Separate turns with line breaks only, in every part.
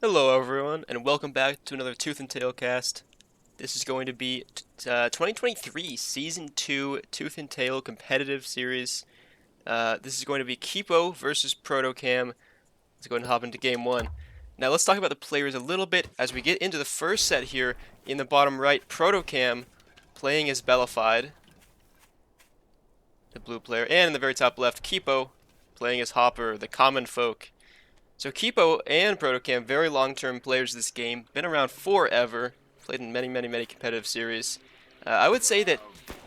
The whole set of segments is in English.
Hello everyone, and welcome back to another Tooth and Tail cast. This is going to be 2023 Season 2 Tooth and Tail competitive series. This is going to be Kipo versus Protokam. Let's go ahead and hop into Game 1. Now let's talk about the players a little bit as we get into the first set here. In the bottom right, Protokam playing as Bellified, the blue player, and in the very top left, Kipo playing as Hopper, the common folk. So Kipo and Protokam, very long-term players of this game, been around forever, played in many competitive series. I would say that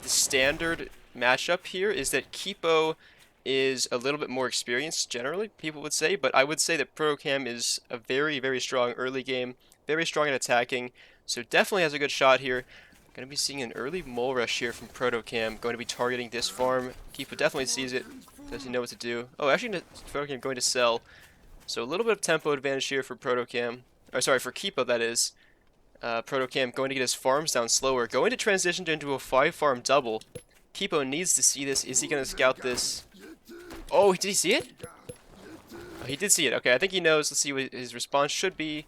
the standard matchup here is that Kipo is a little bit more experienced, generally, people would say, but I would say that Protokam is a very strong early game, very strong at attacking, so definitely has a good shot here. Going to be seeing an early mole rush here from Protokam, going to be targeting this farm. Kipo definitely sees it, does he know what to do? Oh, actually, Protokam going to sell. So a little bit of tempo advantage here for Protokam, or sorry, for Kipo that is. Protokam going to get his farms down slower, going to transition into a 5-farm double. Kipo needs to see this. Is he going to scout this? Oh, did he see it? Oh, he did see it. Okay, I think he knows. Let's see what his response should be.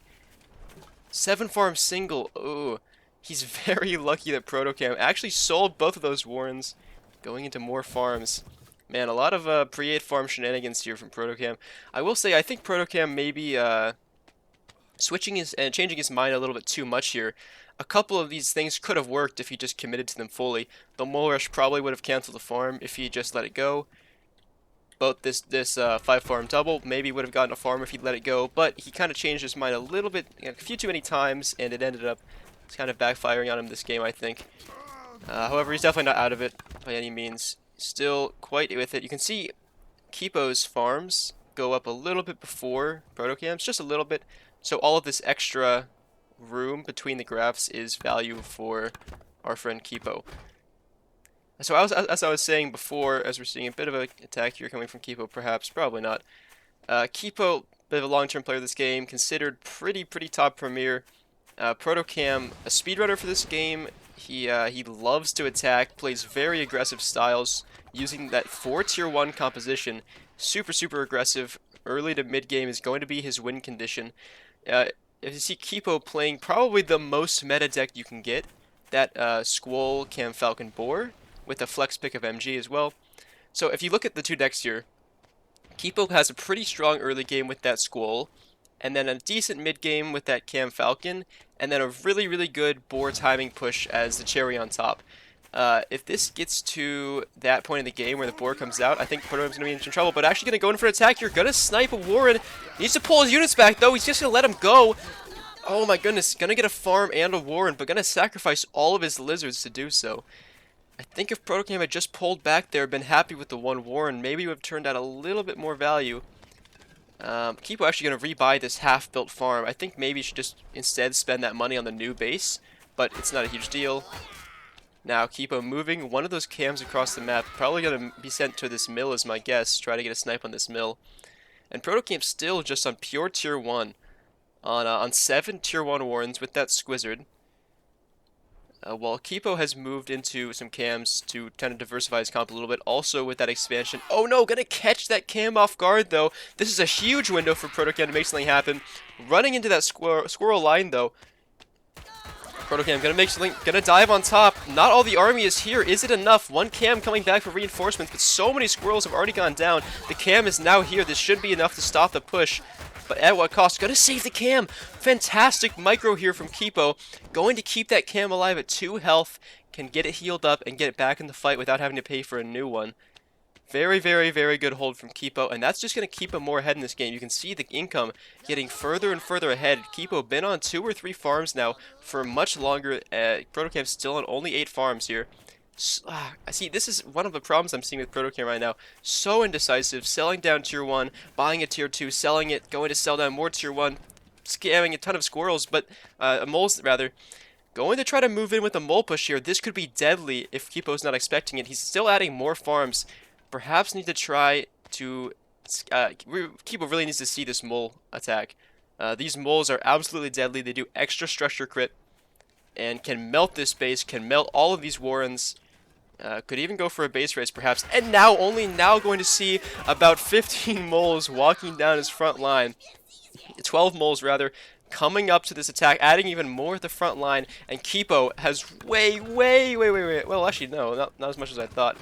7-farm single. Oh, he's very lucky that Protokam actually sold both of those Warrens, going into more farms. Man, a lot of pre-8 farm shenanigans here from Protokam. I will say, I think Protokam may be switching his and changing his mind a little bit too much here. A couple of these things could have worked if he just committed to them fully. The Mole Rush probably would have canceled the farm if he just let it go. Both this 5-farm double maybe would have gotten a farm if he let it go, but he kind of changed his mind a little bit, a few too many times, and it ended up kind of backfiring on him this game, I think. However, he's definitely not out of it by any means. Still quite with it. You can see Kipo's farms go up a little bit before Protokam's, just a little bit. So all of this extra room between the graphs is value for our friend Kipo. So as I was saying before, as we're seeing a bit of an attack here coming from Kipo, perhaps, probably not. Kipo, bit of a long-term player of this game, considered pretty top premier. Protokam, a speedrunner for this game. He loves to attack, plays very aggressive styles, using that 4 tier 1 composition. Super aggressive. Early to mid game is going to be his win condition. If you see Kipo playing probably the most meta deck you can get, that Squall Cam Falcon Boar, with a flex pick of MG as well. So if you look at the two decks here, Kipo has a pretty strong early game with that Squall, and then a decent mid game with that Cam Falcon, and then a really good boar timing push as the cherry on top. If this gets to that point in the game where the boar comes out, I think Protokam's going to be in some trouble, but actually going to go in for an attack here. Going to snipe a Warren. He needs to pull his units back, though. He's just going to let him go. Oh my goodness. Going to get a farm and a Warren, but going to sacrifice all of his lizards to do so. I think if Protokam had just pulled back there, been happy with the one Warren, maybe it would have turned out a little bit more value. Kipo actually going to rebuy this half-built farm. I think maybe you should just instead spend that money on the new base, but it's not a huge deal. Now Kipo moving one of those cams across the map, probably going to be sent to this mill is my guess, try to get a snipe on this mill. And Protokam still just on pure tier 1, on 7 tier 1 Warrens with that Squizzard. While Kipo has moved into some cams to kind of diversify his comp a little bit, also with that expansion. Oh no, gonna catch that cam off guard though. This is a huge window for Protokam to make something happen. Running into that squirrel line though. Protokam gonna make something, gonna dive on top. Not all the army is here. Is it enough? One cam coming back for reinforcements, but so many squirrels have already gone down. The cam is now here. This should be enough to stop the push. But at what cost? Gonna save the cam. Fantastic micro here from Kipo. Going to keep that cam alive at 2 health. Can get it healed up and get it back in the fight without having to pay for a new one. Very good hold from Kipo. And that's just going to keep him more ahead in this game. You can see the income getting further and further ahead. Kipo been on 2 or 3 farms now for much longer. Protokam's still on only 8 farms here. I see, this is one of the problems I'm seeing with Protokam right now. So indecisive, selling down tier 1, buying a tier 2, selling it, going to sell down more tier 1, scamming a ton of squirrels, but, moles rather. Going to try to move in with a mole push here. This could be deadly if Kipo's not expecting it. He's still adding more farms. Perhaps need to try to, Kipo really needs to see this mole attack. These moles are absolutely deadly. They do extra structure crit and can melt this base, can melt all of these Warrens. Could even go for a base race, perhaps. And now, only now going to see about 15 moles walking down his front line. 12 moles, rather. coming up to this attack, adding even more at the front line, and Kipo has way, well, actually, no, not as much as I thought.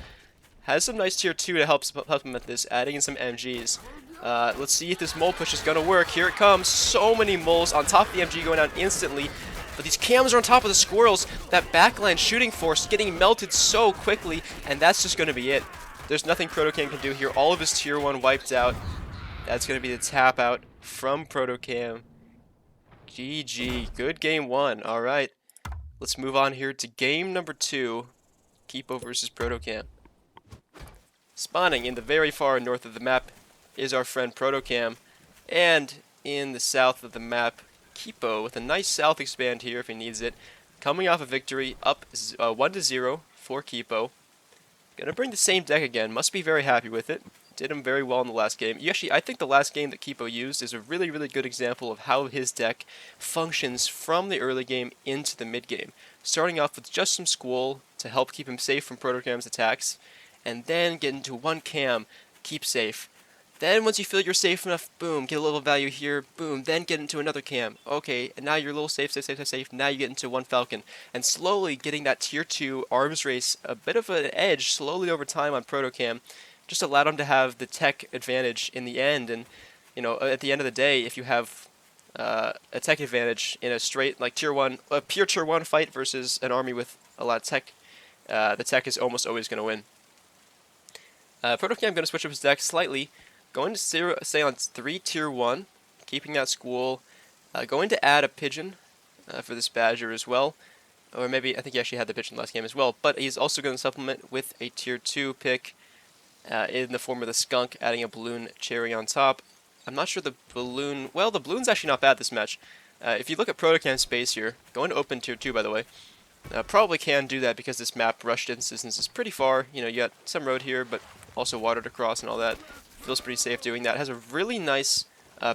Has some nice tier 2 to help him at this, adding in some MGs. Let's see if this mole push is going to work. Here it comes. So many moles on top of the MG going down instantly. But these cams are on top of the squirrels. That backline shooting force getting melted so quickly, and that's just going to be it. There's nothing Protokam can do here. All of his tier 1 wiped out. That's going to be the tap out from Protokam. GG. Good game 1. Alright. Let's move on here to game number 2. Kipo versus Protokam. Spawning in the very far north of the map is our friend Protokam, and in the south of the map, Kipo with a nice south expand here if he needs it. Coming off a victory, up 1-0 for Kipo. Gonna bring the same deck again. Must be very happy with it. Did him very well in the last game. I think the last game that Kipo used is a really good example of how his deck functions from the early game into the mid game. Starting off with just some Squall to help keep him safe from Protokam's attacks, and then get into one cam, keep safe. Then once you feel you're safe enough, boom, get a little value here, boom, then get into another cam. Okay, and now you're a little safe, now you get into one Falcon. And slowly getting that tier 2 arms race, a bit of an edge slowly over time on Protokam, just allowed him to have the tech advantage in the end. And, you know, at the end of the day, if you have a tech advantage in a straight, like a pure tier 1 fight versus an army with a lot of tech, the tech is almost always going to win. Protokam going to switch up his deck slightly. Going to stay on 3 tier 1, keeping that Squall. Going to add a Pigeon for this Badger as well. Or maybe, I think he actually had the Pigeon last game as well. But he's also going to supplement with a tier 2 pick in the form of the Skunk, adding a Balloon Cherry on top. I'm not sure the Balloon... Well, the Balloon's actually not bad this match. If you look at Protokam's space here, going to open tier 2 by the way, probably can do that because this map rush distance is pretty far. You know, you got some road here, but also water to cross and all that. Feels pretty safe doing that. Has a really nice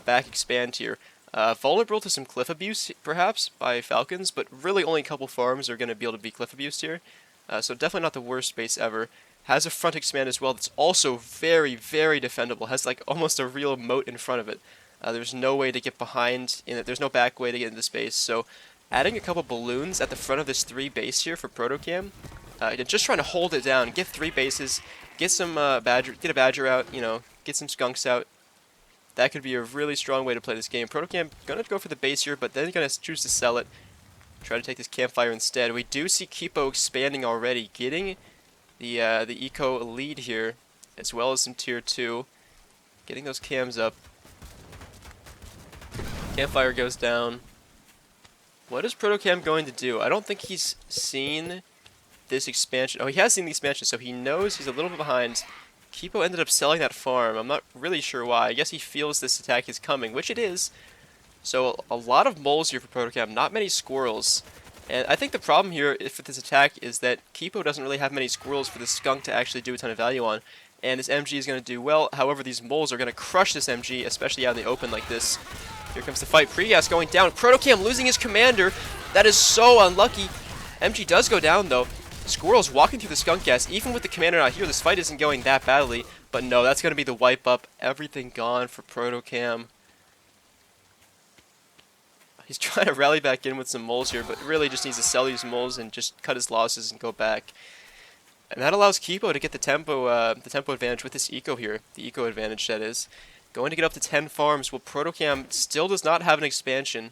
back expand here. Vulnerable to some cliff abuse, perhaps, by Falcons, but really only a couple farms are going to be able to be cliff abused here. So definitely not the worst space ever. Has a front expand as well that's also very defendable. Has like almost a real moat in front of it. There's no way to get behind in it. There's no back way to get into space. So adding a couple balloons at the front of this 3 base here for Protokam. Just trying to hold it down. Get 3 bases. Get some get a Badger out, you know, get some Skunks out. That could be a really strong way to play this game. Protokam gonna go for the base here, but then gonna choose to sell it. Try to take this campfire instead. We do see Kipo expanding already, getting the eco lead here, as well as some tier 2. Getting those cams up. Campfire goes down. What is Protokam going to do? I don't think he's seen this expansion. Oh, he has seen the expansion, so he knows he's a little bit behind. Kipo ended up selling that farm. I'm not really sure why. I guess he feels this attack is coming, which it is. So a lot of moles here for Protokam, not many squirrels. And I think the problem here with this attack is that Kipo doesn't really have many squirrels for the Skunk to actually do a ton of value on. And this MG is going to do well. However, these moles are going to crush this MG, especially out in the open like this. Here comes the fight. Pregas going down. Protokam losing his commander. That is so unlucky. MG does go down, though. Squirrel's walking through the skunk gas. Even with the commander not here, this fight isn't going that badly. But no, that's going to be the wipe up. Everything gone for Protokam. He's trying to rally back in with some moles here, but really just needs to sell these moles and just cut his losses and go back. And that allows Kipo to get the tempo advantage with this eco here. The eco advantage, that is. Going to get up to 10 farms. Well, Protokam still does not have an expansion.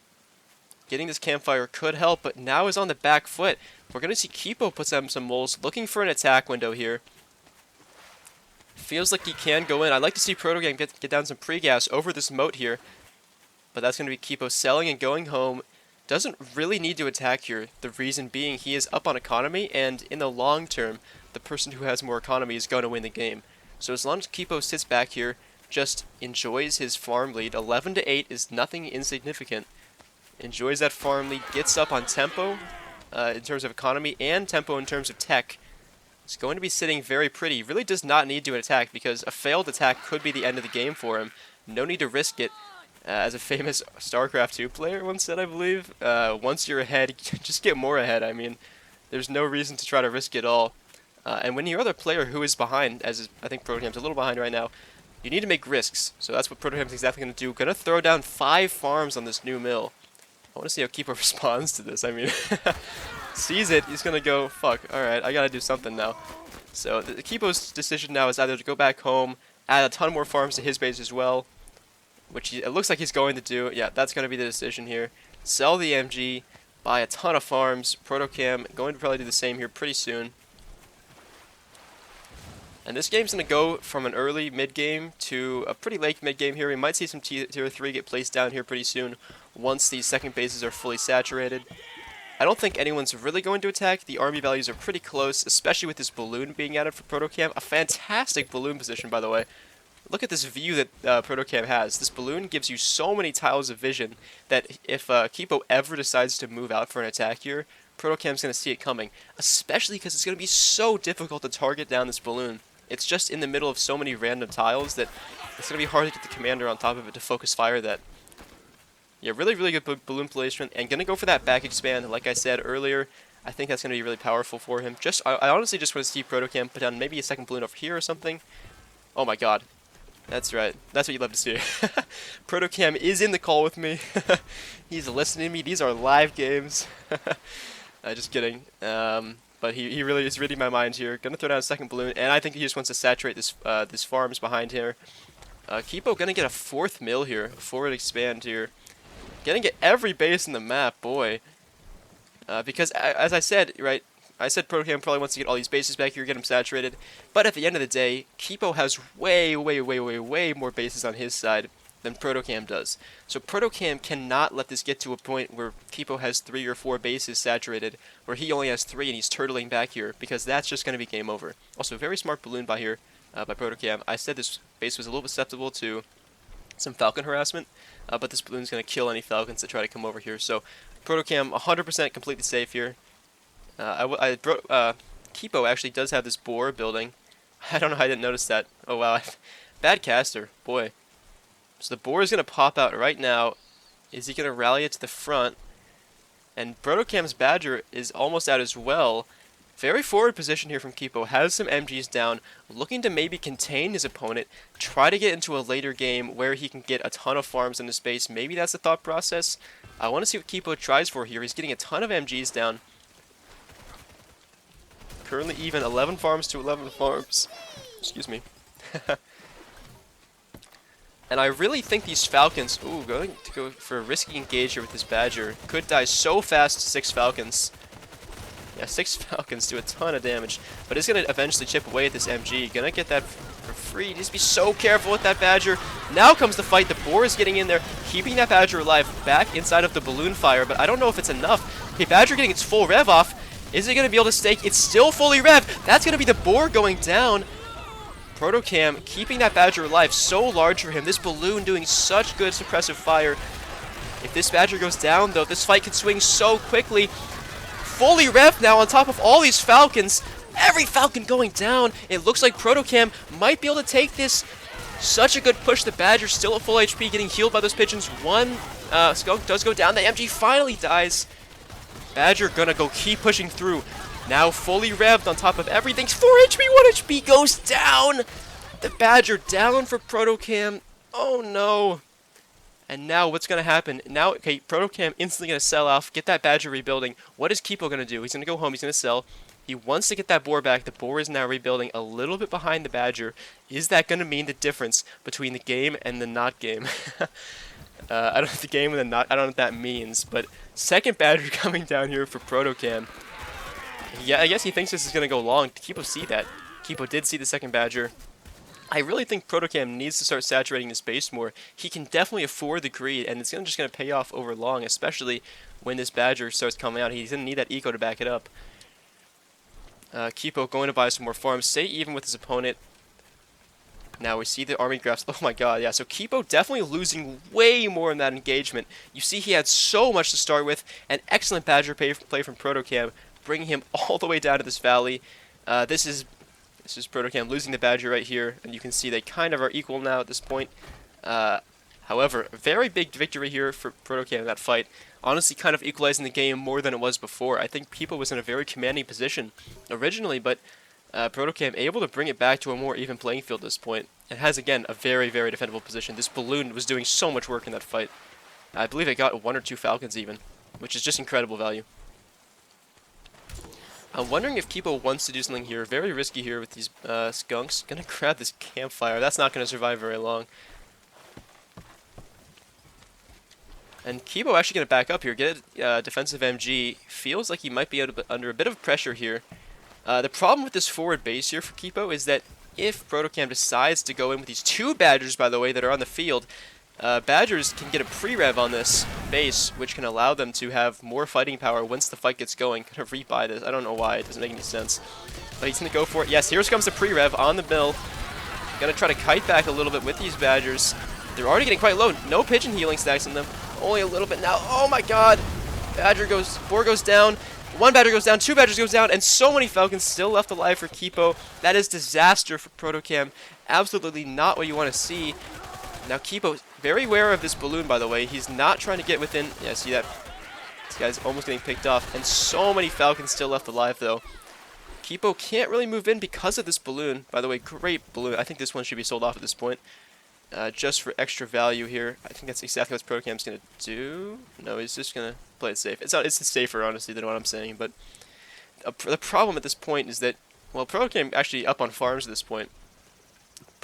Getting this campfire could help, but now is on the back foot. We're going to see Kipo put down some moles, looking for an attack window here. Feels like he can go in. I'd like to see Protokam get down some pre-gas over this moat here. But that's going to be Kipo selling and going home. Doesn't really need to attack here. The reason being he is up on economy, and in the long term, the person who has more economy is going to win the game. So as long as Kipo sits back here, just enjoys his farm lead. 11-8 is nothing insignificant. Enjoys that farm lead, gets up on tempo in terms of economy and tempo in terms of tech. It's going to be sitting very pretty. Really does not need to attack because a failed attack could be the end of the game for him. No need to risk it. As a famous StarCraft 2 player once said, I believe, once you're ahead, just get more ahead. I mean, there's no reason to try to risk it all. And when you're the player who is behind, as I think Protokam's a little behind right now, you need to make risks. So that's what Protokam's exactly going to do. Going to throw down 5 farms on this new mill. I want to see how Kipo responds to this. I mean, sees it, he's gonna go, fuck, alright, I gotta do something now. So the Kipo's decision now is either to go back home, add a ton more farms to his base as well, which it looks like he's going to do. Yeah, that's gonna be the decision here. Sell the MG, buy a ton of farms. Protokam going to probably do the same here pretty soon. And this game's going to go from an early mid-game to a pretty late mid-game here. We might see some tier 3 get placed down here pretty soon once these second bases are fully saturated. I don't think anyone's really going to attack. The army values are pretty close, especially with this balloon being added for Protokam. A fantastic balloon position, by the way. Look at this view that Protokam has. This balloon gives you so many tiles of vision that if Kipo ever decides to move out for an attack here, Protokam's going to see it coming, especially because it's going to be so difficult to target down this balloon. It's just in the middle of so many random tiles that it's going to be hard to get the commander on top of it to focus fire that. Yeah, really, really good balloon placement, and going to go for that back expand. Like I said earlier, I think that's going to be really powerful for him. I honestly just want to see Protokam put down maybe a second balloon over here or something. Oh my god. That's right. That's what you'd love to see. Protokam is in the call with me. He's listening to me. These are live games. Just kidding. But he really is reading my mind here. Gonna throw down a second balloon, and I think he just wants to saturate this farms behind here. Kipo gonna get a 4th mill here, a forward expand here. Gonna get every base in the map, boy. Because as I said, right, I said Protokam probably wants to get all these bases back here, get them saturated. But at the end of the day, Kipo has way more bases on his side than Protokam does. So Protokam cannot let this get to a point where Kipo has 3 or 4 bases saturated, where he only has 3 and he's turtling back here, because that's just going to be game over. Also, very smart balloon by here, by Protokam. I said this base was a little susceptible to some Falcon harassment, but this balloon's going to kill any Falcons that try to come over here. So Protokam 100% completely safe here. Kipo actually does have this boar building. I don't know how I didn't notice that. Oh wow, bad caster, boy. So the boar is going to pop out right now. Is he going to rally it to the front? And Protokam's Badger is almost out as well. Very forward position here from Kipo. Has some MGs down. Looking to maybe contain his opponent. Try to get into a later game where he can get a ton of farms in his base. Maybe that's the thought process. I want to see what Kipo tries for here. He's getting a ton of MGs down. Currently even 11 farms to 11 farms. Excuse me. And I really think these Falcons, going to go for a risky engage here with this Badger. Could die so fast to 6 Falcons. Yeah, 6 Falcons do a ton of damage. But it's going to eventually chip away at this MG. Gonna get that for free. Just be so careful with that Badger. Now comes the fight. The boar is getting in there, keeping that Badger alive back inside of the balloon fire. But I don't know if it's enough. Okay, Badger getting its full rev off. Is it going to be able to stake? It's still fully revved. That's going to be the boar going down. Protokam keeping that Badger alive, so large for him. This balloon doing such good suppressive fire. If this Badger goes down, though, this fight can swing so quickly. Fully revved now on top of all these Falcons. Every Falcon going down. It looks like Protokam might be able to take this. Such a good push. The Badger still at full HP, getting healed by those pigeons. One skunk does go down. The MG finally dies. Badger gonna go keep pushing through. Now fully revved on top of everything. 4 HP, 1 HP goes down. The Badger down for Protokam. Oh no. And now what's going to happen? Now, okay, Protokam instantly going to sell off, get that Badger rebuilding. What is Kipo going to do? He's going to go home, he's going to sell. He wants to get that boar back. The boar is now rebuilding a little bit behind the Badger. Is that going to mean the difference between the game and the not game? I don't know the game and the not. I don't know what that means, but second Badger coming down here for Protokam. Yeah, I guess he thinks this is going to go long. Kipo see that. Kipo did see the second Badger. I really think Protokam needs to start saturating this base more. He can definitely afford the greed, and it's just going to pay off over long, especially when this Badger starts coming out. He's going to need that eco to back it up. Kipo going to buy some more farms, stay even with his opponent. Now we see the army graphs. Oh my god, yeah. So Kipo definitely losing way more in that engagement. You see he had so much to start with. An excellent Badger play from Protokam, bringing him all the way down to this valley. This is Protokam losing the Badger right here, and you can see they kind of are equal now at this point. However, a very big victory here for Protokam in that fight. Honestly, kind of equalizing the game more than it was before. I think Kipo was in a very commanding position originally, but Protokam able to bring it back to a more even playing field at this point. It has, again, a very, very defendable position. This balloon was doing so much work in that fight. I believe it got 1 or 2 Falcons even, which is just incredible value. I'm wondering if Kipo wants to do something here. Very risky here with these skunks. Gonna grab this campfire. That's not gonna survive very long. And Kipo actually gonna back up here. Get a defensive MG. Feels like he might be under a bit of pressure here. The problem with this forward base here for Kipo is that if Protokam decides to go in with these 2 Badgers, by the way, that are on the field, Badgers can get a pre-rev on this base, which can allow them to have more fighting power once the fight gets going. Kind of rebuy this. I don't know why. It doesn't make any sense. But he's going to go for it. Yes, here comes the pre-rev on the mill. Going to try to kite back a little bit with these Badgers. They're already getting quite low. No pigeon healing stacks on them. Only a little bit now. Oh my god. 4 goes down. 1 Badger goes down, 2 Badgers goes down, and so many Falcons still left alive for Kipo. That is disaster for Protokam. Absolutely not what you want to see. Now Kipo, very aware of this balloon, by the way. He's not trying to get within. Yeah, see that? This guy's almost getting picked off, and so many Falcons still left alive, though. Kipo can't really move in because of this balloon. By the way, great balloon. I think this one should be sold off at this point. Just for extra value here. I think that's exactly what Protokam's going to do. No, he's just going to play it safe. It's safer, honestly, than what I'm saying. But the problem at this point is that, well, Protokam actually up on farms at this point.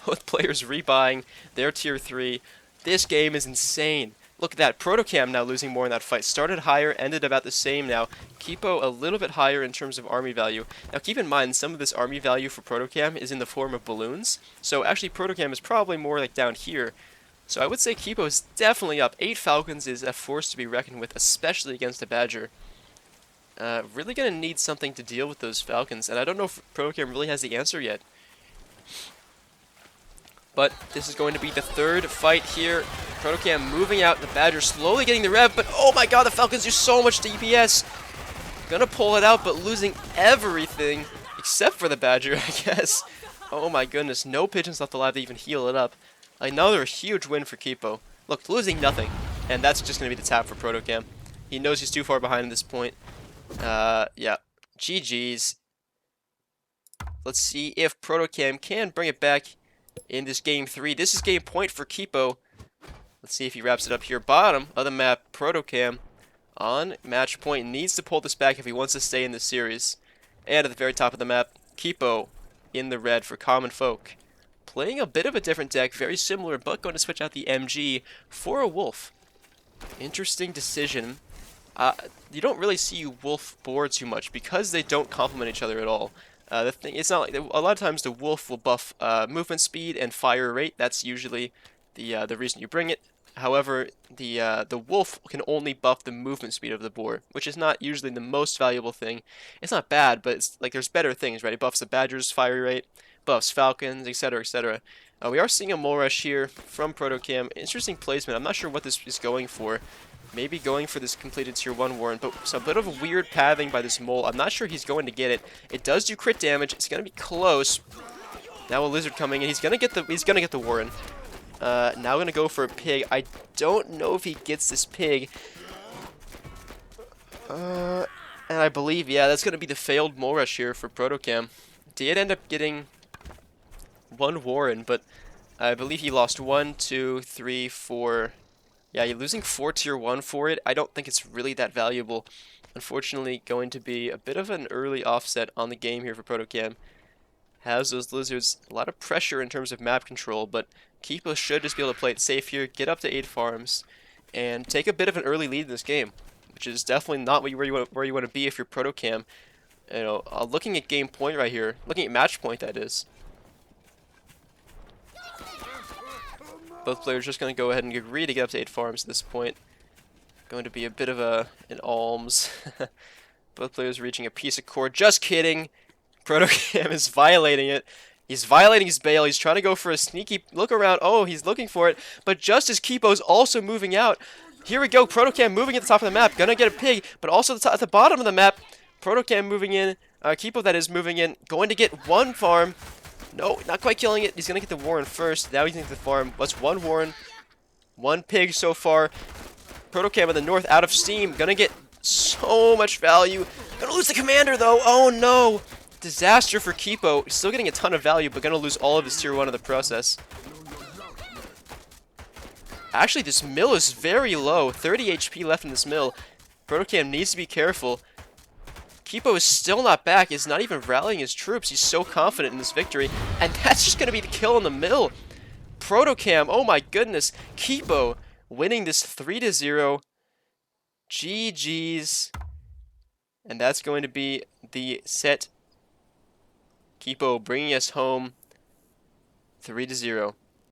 Both players rebuying their tier 3. This game is insane. Look at that. Protokam now losing more in that fight. Started higher, ended about the same now. Kipo a little bit higher in terms of army value. Now keep in mind, some of this army value for Protokam is in the form of balloons. So actually Protokam is probably more like down here. So I would say Kipo is definitely up. 8 Falcons is a force to be reckoned with, especially against a Badger. Really going to need something to deal with those Falcons. And I don't know if Protokam really has the answer yet. But this is going to be the 3rd fight here. Protokam moving out, the Badger slowly getting the rev, but oh my god, the Falcons do so much DPS. Gonna pull it out, but losing everything, except for the Badger, I guess. Oh my goodness, no pigeons left alive to even heal it up. Another huge win for Kipo. Look, losing nothing, and that's just gonna be the tap for Protokam. He knows he's too far behind at this point. Yeah, GG's. Let's see if Protokam can bring it back in this game 3. This is game point for Kipo. Let's see if he wraps it up here. Bottom of the map, Protokam on match point. Needs to pull this back if he wants to stay in this series. And at the very top of the map, Kipo in the red for Common Folk. Playing a bit of a different deck, very similar, but going to switch out the MG for a Wolf. Interesting decision. You don't really see Wolf board too much because they don't complement each other at all. The thing, it's not like a lot of times the Wolf will buff movement speed and fire rate. That's usually the reason you bring it. However, the Wolf can only buff the movement speed of the boar, which is not usually the most valuable thing. It's not bad, but it's like there's better things, right? It buffs the Badger's fire rate, buffs Falcons, etc., etc. We are seeing a mole rush here from Protokam. Interesting placement. I'm not sure what this is going for. Maybe going for this completed tier 1 Warren, but it's a bit of a weird pathing by this mole. I'm not sure he's going to get it. It does do crit damage. It's going to be close. Now a lizard coming in. He's going to get the Warren. Now going to go for a pig. I don't know if he gets this pig. And I believe, yeah, that's going to be the failed mole rush here for Protokam. Did end up getting 1 Warren, but I believe he lost 1, 2, 3, 4. Yeah, you're losing 4 tier 1 for it. I don't think it's really that valuable. Unfortunately, going to be a bit of an early offset on the game here for Protokam. Has those lizards, a lot of pressure in terms of map control, but Kipo should just be able to play it safe here, get up to 8 farms, and take a bit of an early lead in this game, which is definitely not where you want to be if you're Protokam. You know, looking at game point right here, looking at match point, that is. Both players just going to go ahead and agree to get up to 8 farms at this point. Going to be a bit of an alms. Both players reaching a peace accord. Just kidding. Protokam is violating it. He's violating his bail. He's trying to go for a sneaky look around. Oh, he's looking for it. But just as Kipo's also moving out. Here we go. Protokam moving at the top of the map. Gonna get a pig. But also at the bottom of the map. Protokam moving in. Kipo, that is, moving in. Going to get 1 farm. No, not quite killing it. He's going to get the Warren first. Now he's going to get the farm. What's 1 Warren? 1 pig so far. Protokam in the north out of steam. Going to get so much value. Going to lose the commander, though. Oh, no. Disaster for Kipo. Still getting a ton of value, but going to lose all of his tier 1 in the process. Actually, this mill is very low. 30 HP left in this mill. Protokam needs to be careful. Kipo is still not back. He's not even rallying his troops. He's so confident in this victory. And that's just going to be the kill on the mill. Protokam, oh my goodness. Kipo winning this 3-0. GG's. And that's going to be the set. Kipo bringing us home 3-0.